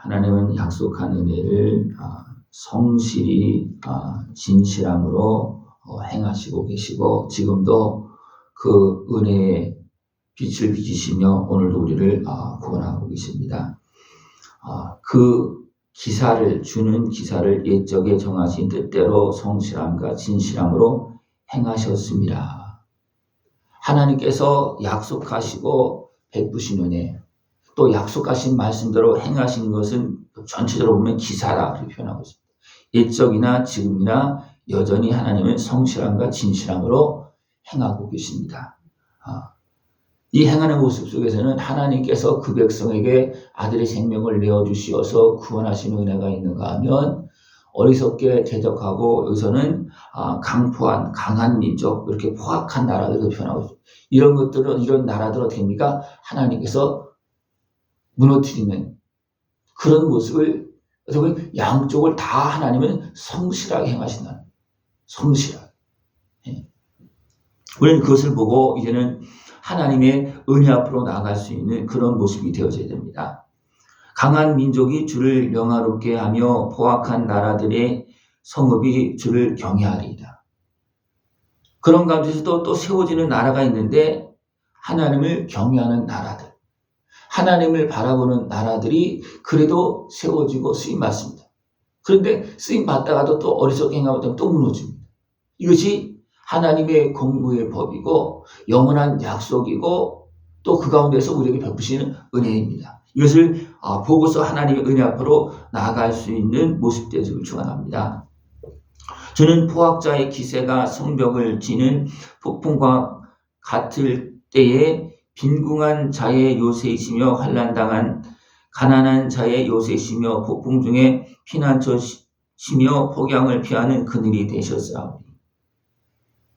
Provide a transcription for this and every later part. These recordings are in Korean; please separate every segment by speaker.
Speaker 1: 하나님은 약속한 은혜를 성실히 진실함으로 행하시고 계시고 지금도 그 은혜의 빛을 비치시며 오늘도 우리를 구원하고 계십니다. 그 기사를 주는 기사를 옛적에 정하신 뜻대로 성실함과 진실함으로 행하셨습니다. 하나님께서 약속하시고 베푸신 은혜, 또 약속하신 말씀대로 행하신 것은 전체적으로 보면 기사라 그렇게 표현하고 있습니다. 옛적이나 지금이나 여전히 하나님은 성실함과 진실함으로 행하고 계십니다. 이 행하는 모습 속에서는 하나님께서 그 백성에게 아들의 생명을 내어주시어서 구원하시는 은혜가 있는가 하면 어리석게 대적하고 여기서는 강포한 강한 민족, 이렇게 포악한 나라들을 표현하고 있습니다. 이런 것들은, 이런 나라들은 됩니까? 하나님께서 무너뜨리는 그런 모습을, 양쪽을 다 하나님은 성실하게 행하신다는, 성실하게. 우리는 그것을 보고 이제는 하나님의 은혜 앞으로 나아갈 수 있는 그런 모습이 되어져야 됩니다. 강한 민족이 주를 영화롭게 하며 포악한 나라들의 성읍이 주를 경외하리이다. 그런 가운데서도 또 세워지는 나라가 있는데 하나님을 경외하는 나라들, 하나님을 바라보는 나라들이 그래도 세워지고 쓰임받습니다. 그런데 쓰임받다가도 또 어리석게 행하면 또 무너집니다. 이것이 하나님의 공무의 법이고 영원한 약속이고 또 그 가운데서 우리에게 베푸시는 은혜입니다. 이것을 보고서 하나님의 은혜 앞으로 나아갈 수 있는 모습 되시길 축원합니다. 저는 포악자의 기세가 성벽을 지는 폭풍과 같을 때에 빈궁한 자의 요새이시며 환난당한 가난한 자의 요새이시며 폭풍 중에 피난처시며 폭양을 피하는 그늘이 되셨사오니.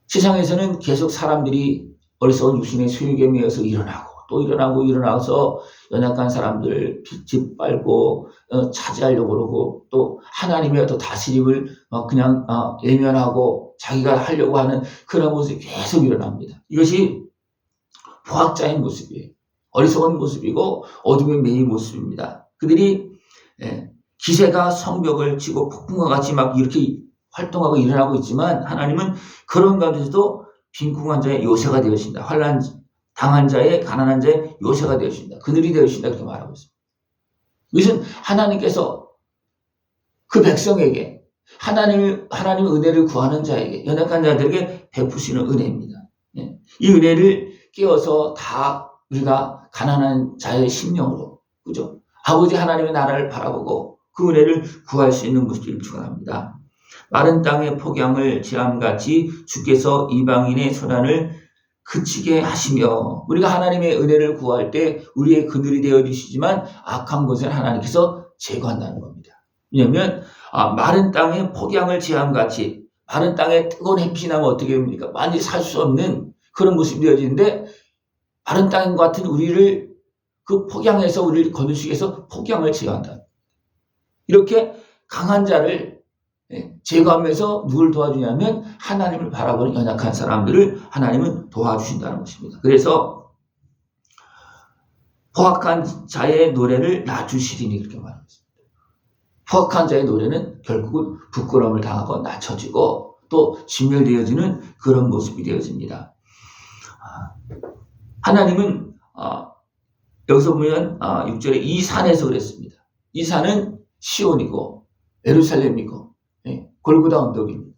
Speaker 1: 세상에서는 계속 사람들이 어리석은 육신의 수익에 매여서 일어나고 또 일어나서 연약한 사람들 짓밟고 차지하려고 그러고 또 하나님의 또 다스림을 그냥 외면하고 자기가 하려고 하는 그런 모습이 계속 일어납니다. 이것이 포악자의 모습이에요. 어리석은 모습이고 어둠에 매인 모습입니다. 그들이 기세가 성벽을 치고 폭풍과 같이 막 이렇게 활동하고 일어나고 있지만 하나님은 그런 가운데서도 빈궁한 자의 요새가 되어주신다. 환난 당한 자의 가난한 자의 요새가 되어주신다. 그늘이 되어주신다. 그렇게 말하고 있습니다. 이것은 하나님께서 그 백성에게 하나님의 은혜를 구하는 자에게 연약한 자들에게 베푸시는 은혜입니다. 이 은혜를 깨어서 다 우리가 가난한 자의 심령으로, 그죠? 아버지 하나님의 나라를 바라보고 그 은혜를 구할 수 있는 모습을 축원합니다. 마른 땅의 폭양을 지함같이 주께서 이방인의 소란을 그치게 하시며, 우리가 하나님의 은혜를 구할 때 우리의 그늘이 되어주시지만 악한 것은 하나님께서 제거한다는 겁니다. 왜냐하면 마른 땅의 폭양을 지함같이, 마른 땅에 뜨거운 햇빛이 나면 어떻게 됩니까? 완전히 살 수 없는 그런 모습이 되어지는데 마른 땅 같은 우리를 그 폭양에서 우리를 거두시기 위해서 폭양을 제거한다. 이렇게 강한 자를 제거하면서 누굴 도와주냐면 하나님을 바라보는 연약한 사람들을 하나님은 도와주신다는 것입니다. 그래서 포악한 자의 노래를 낮추시리니 그렇게 말하고 있습니다. 포악한 자의 노래는 결국은 부끄러움을 당하고 낮춰지고 또 진멸되어지는 그런 모습이 되어집니다. 하나님은 여기서 보면 6절에 이 산에서 그랬습니다. 이 산은 시온이고 예루살렘이고 골고다 언덕입니다.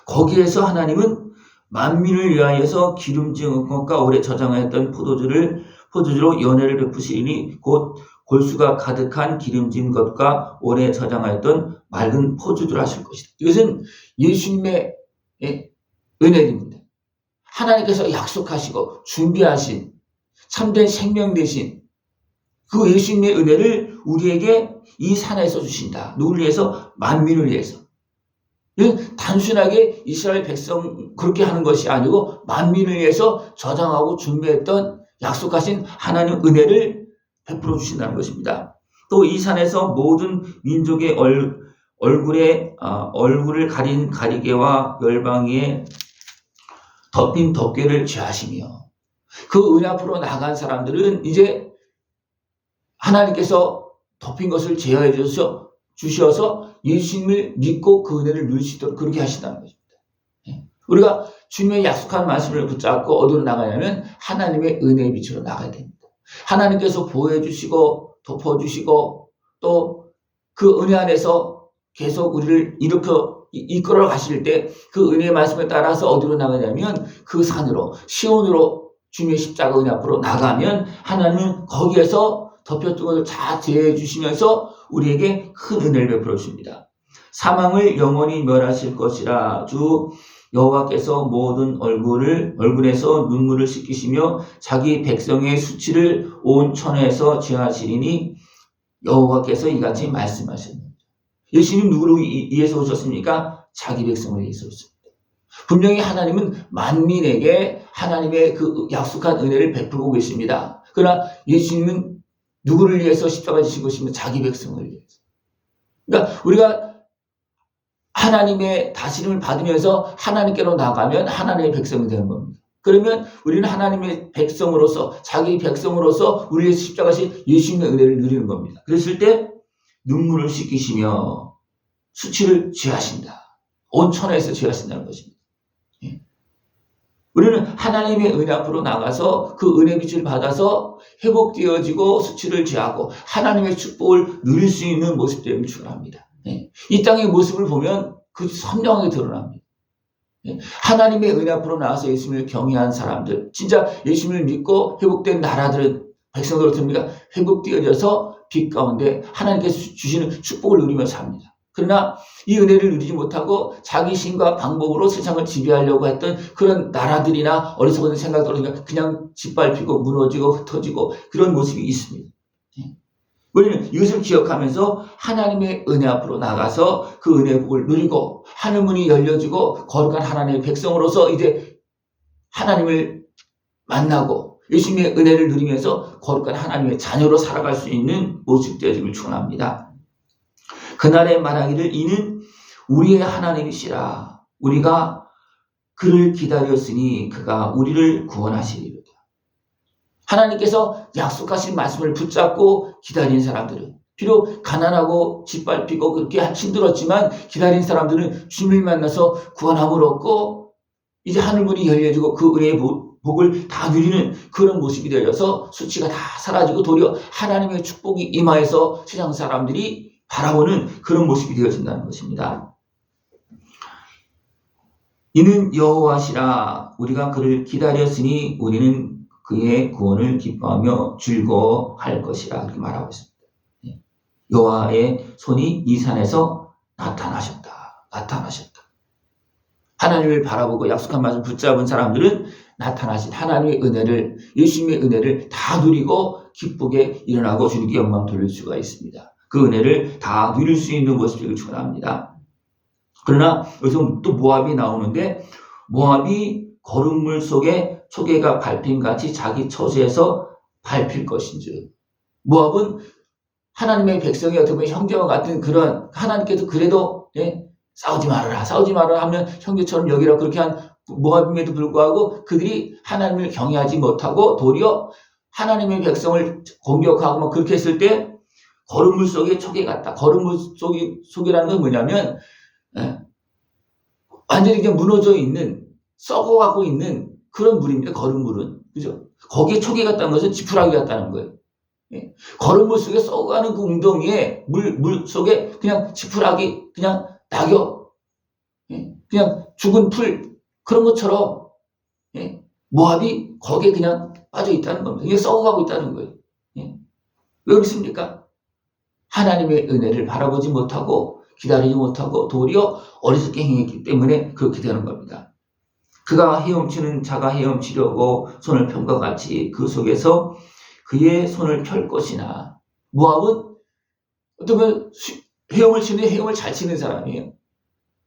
Speaker 1: 거기에서 하나님은 만민을 위하여서 기름진 것과 오래 저장하였던 포도주로 연회를 베푸시니 곧 골수가 가득한 기름진 것과 오래 저장하였던 맑은 포도주를 하실 것이다. 이것은 예수님의 은혜입니다. 하나님께서 약속하시고 준비하신 참된 생명 되신 그 예수님의 은혜를 우리에게 이 산에서 주신다. 누구를 위해서? 만민을 위해서. 단순하게 이스라엘 백성 그렇게 하는 것이 아니고 만민을 위해서 저장하고 준비했던 약속하신 하나님의 은혜를 베풀어 주신다는 것입니다. 또 이 산에서 모든 민족의 얼굴을 가린 가리개와 열방위에 덮인 덮개를 취하시며, 그 은혜 앞으로 나간 사람들은 이제 하나님께서 덮인 것을 제어해 주셔서 예수님을 믿고 그 은혜를 누릴 수 있도록 그렇게 하신다는 것입니다. 우리가 주님의 약속한 말씀을 붙잡고 어디로 나가냐면 하나님의 은혜의 빛으로 나가야 됩니다. 하나님께서 보호해 주시고 덮어주시고 또 그 은혜 안에서 계속 우리를 이끌어 가실 때 그 은혜의 말씀을 따라서 어디로 나가냐면 그 산으로 시온으로 주님의 십자가 은혜 앞으로 나가면 하나님은 거기에서 덮였던 것을 다 제해해 주시면서 우리에게 큰 은혜를 베풀어 줍니다. 사망을 영원히 멸하실 것이라 주 여호와께서 모든 얼굴에서 눈물을 씻기시며 자기 백성의 수치를 온 천하에서 제하시리니 여호와께서 이같이 말씀하셨습니다. 예수님 누구를 위해서 오셨습니까? 자기 백성을 위해서 오셨습니다. 분명히 하나님은 만민에게 하나님의 그 약속한 은혜를 베풀고 계십니다. 그러나 예수님은 누구를 위해서 십자가 지신 것이면 자기 백성을 위해서. 그러니까 우리가 하나님의 다스림을 받으면서 하나님께로 나가면 하나님의 백성이 되는 겁니다. 그러면 우리는 하나님의 백성으로서 자기 백성으로서 우리의 십자가신 예수님의 은혜를 누리는 겁니다. 그랬을 때 눈물을 씻기시며 수치를 제하신다. 온 천하에서 제하신다는 것입니다. 우리는 하나님의 은혜 앞으로 나가서 그 은혜 빛을 받아서 회복되어지고 수치를 제하고 하나님의 축복을 누릴 수 있는 모습들을 축원합니다. 이 땅의 모습을 보면 그 선명하게 드러납니다. 하나님의 은혜 앞으로 나와서 예수님을 경외한 사람들, 진짜 예수님을 믿고 회복된 나라들은 백성들 어떻습니까? 회복되어져서 빛 가운데 하나님께서 주시는 축복을 누리며 삽니다. 그러나 이 은혜를 누리지 못하고 자기 신과 방법으로 세상을 지배하려고 했던 그런 나라들이나 어리석은 생각들은 그냥 짓밟히고 무너지고 흩어지고 그런 모습이 있습니다. 우리는 이것을 기억하면서 하나님의 은혜 앞으로 나가서 그 은혜의 복을 누리고 하늘문이 열려지고 거룩한 하나님의 백성으로서 이제 하나님을 만나고 예수님의 은혜를 누리면서 거룩한 하나님의 자녀로 살아갈 수 있는 모습 되어지길 축원합니다. 그날에 말하기를 이는 우리의 하나님이시라 우리가 그를 기다렸으니 그가 우리를 구원하시리로다. 하나님께서 약속하신 말씀을 붙잡고 기다린 사람들은 비록 가난하고 짓밟히고 그렇게 힘들었지만 기다린 사람들은 주님을 만나서 구원함을 얻고 이제 하늘문이 열려지고 그 은혜의 복을 다 누리는 그런 모습이 되어서 수치가 다 사라지고 도리어 하나님의 축복이 임하여서 세상 사람들이 바라보는 그런 모습이 되어진다는 것입니다. 이는 여호와시라 우리가 그를 기다렸으니 우리는 그의 구원을 기뻐하며 즐거워할 것이라 그렇게 말하고 있습니다. 여호와의 손이 이 산에서 나타나셨다. 하나님을 바라보고 약속한 말씀 붙잡은 사람들은 나타나신 하나님의 은혜를 예수님의 은혜를 다 누리고 기쁘게 일어나고 주님께 영광 돌릴 수가 있습니다. 그 은혜를 다 누릴 수 있는 모습을 축원합니다. 그러나 여기서 또 모압이 나오는데 모압이 거름물 속에 초계가 밟힌같이 자기 처지에서 밟힐 것인지 모압은 하나님의 백성이 어떻게 보면 형제와 같은 그런 하나님께서 그래도 싸우지 말아라 하면 형제처럼 여기라 그렇게 한 모압임에도 불구하고 그들이 하나님을 경외하지 못하고 도리어 하나님의 백성을 공격하고 막 그렇게 했을 때 거름물 속에 초계 같다. 거름물 속이라는 건 뭐냐면 완전히 그냥 무너져 있는 썩어가고 있는 그런 물입니다. 거름물은. 그죠? 거기에 초계 같다는 것은 지푸라기 같다는 거예요. 거름물 속에 썩어가는 그 웅덩이에 물 속에 그냥 지푸라기, 그냥 낙엽, 그냥 죽은 풀 그런 것처럼 모압이 거기에 그냥 빠져 있다는 겁니다. 이게 썩어가고 있다는 거예요. 왜 그렇습니까? 하나님의 은혜를 바라보지 못하고 기다리지 못하고 도리어 어리석게 행했기 때문에 그렇게 되는 겁니다. 그가 헤엄치는 자가 헤엄치려고 손을 편 것 같이 그 속에서 그의 손을 펼 것이나 모압은 어쩌면 헤엄을 치는데 헤엄을 잘 치는 사람이에요.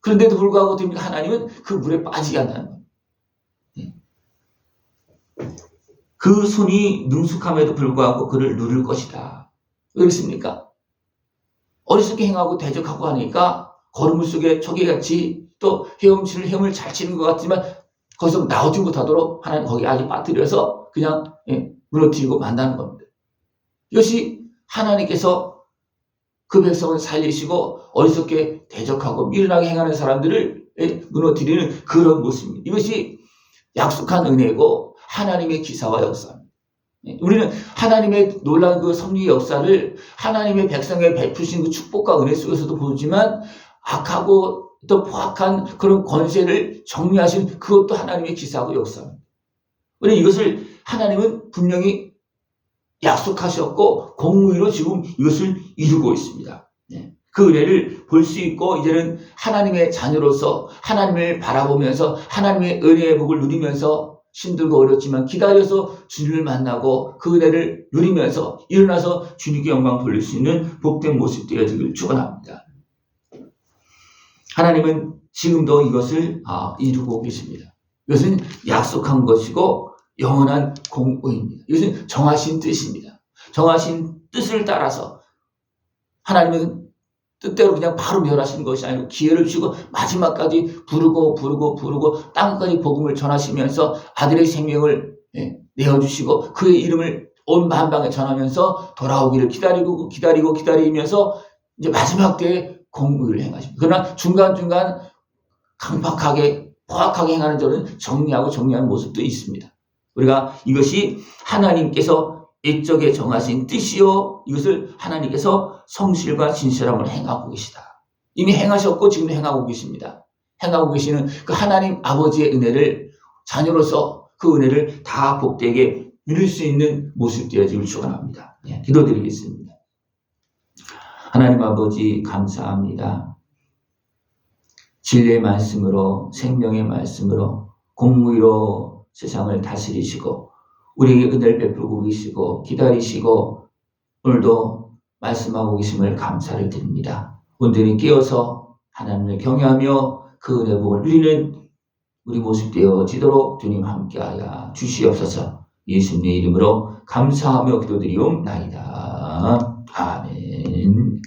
Speaker 1: 그런데도 불구하고 하나님은 그 물에 빠지게 한다는 거예요. 그 손이 능숙함에도 불구하고 그를 누를 것이다. 왜 그렇습니까? 어리석게 행하고 대적하고 하니까 거름물 속에 초계같이 또 헤엄치는 헤엄을 잘 치는 것 같지만 거기서 나오지 못하도록 하나님 거기 아주 빠뜨려서 그냥 무너뜨리고 만다는 겁니다. 이것이 하나님께서 그 백성을 살리시고 어리석게 대적하고 미련하게 행하는 사람들을 무너뜨리는 그런 모습입니다. 이것이 약속한 은혜고 하나님의 기사와 역사입니다. 우리는 하나님의 놀라운 그 섭리의 역사를 하나님의 백성에 베푸신 그 축복과 은혜 속에서도 보지만 악하고 또 포악한 그런 권세를 정리하신 그것도 하나님의 기사하고 역사입니다. 우리는 이것을 하나님은 분명히 약속하셨고 공의로 지금 이것을 이루고 있습니다. 그 은혜를 볼 수 있고 이제는 하나님의 자녀로서 하나님을 바라보면서 하나님의 은혜의 복을 누리면서 힘들고 어렵지만 기다려서 주님을 만나고 그 은혜를 누리면서 일어나서 주님께 영광 돌릴 수 있는 복된 모습 되어지길 축원합니다. 하나님은 지금도 이것을 이루고 계십니다. 이것은 약속한 것이고 영원한 공의입니다. 이것은 정하신 뜻입니다. 정하신 뜻을 따라서 하나님은 뜻대로 그냥 바로 멸하시는 것이 아니고 기회를 주고 마지막까지 부르고 땅까지 복음을 전하시면서 아들의 생명을 내어주시고 그의 이름을 온 만방에 전하면서 돌아오기를 기다리면서 이제 마지막 때에 공의를 행하십니다. 그러나 중간중간 강팍하게 포악하게 행하는 자는 정리하는 모습도 있습니다. 우리가 이것이 하나님께서 옛적에 정하신 뜻이요 이것을 하나님께서 성실과 진실함을 행하고 계시다. 이미 행하셨고 지금도 행하고 계십니다. 행하고 계시는 그 하나님 아버지의 은혜를 자녀로서 그 은혜를 다 복되게 누릴 수 있는 모습 되어지길 축원합니다. 기도드리겠습니다. 하나님 아버지 감사합니다. 진리의 말씀으로 생명의 말씀으로 공의로 세상을 다스리시고 우리에게 은혜를 베풀고 계시고 기다리시고 오늘도 말씀하고 계심을 감사를 드립니다. 온전히 깨어서 하나님을 경외하며 그 은혜 복을 누리는 우리 모습 되어지도록 주님 함께하여 주시옵소서. 예수님의 이름으로 감사하며 기도드리옵나이다. 아멘.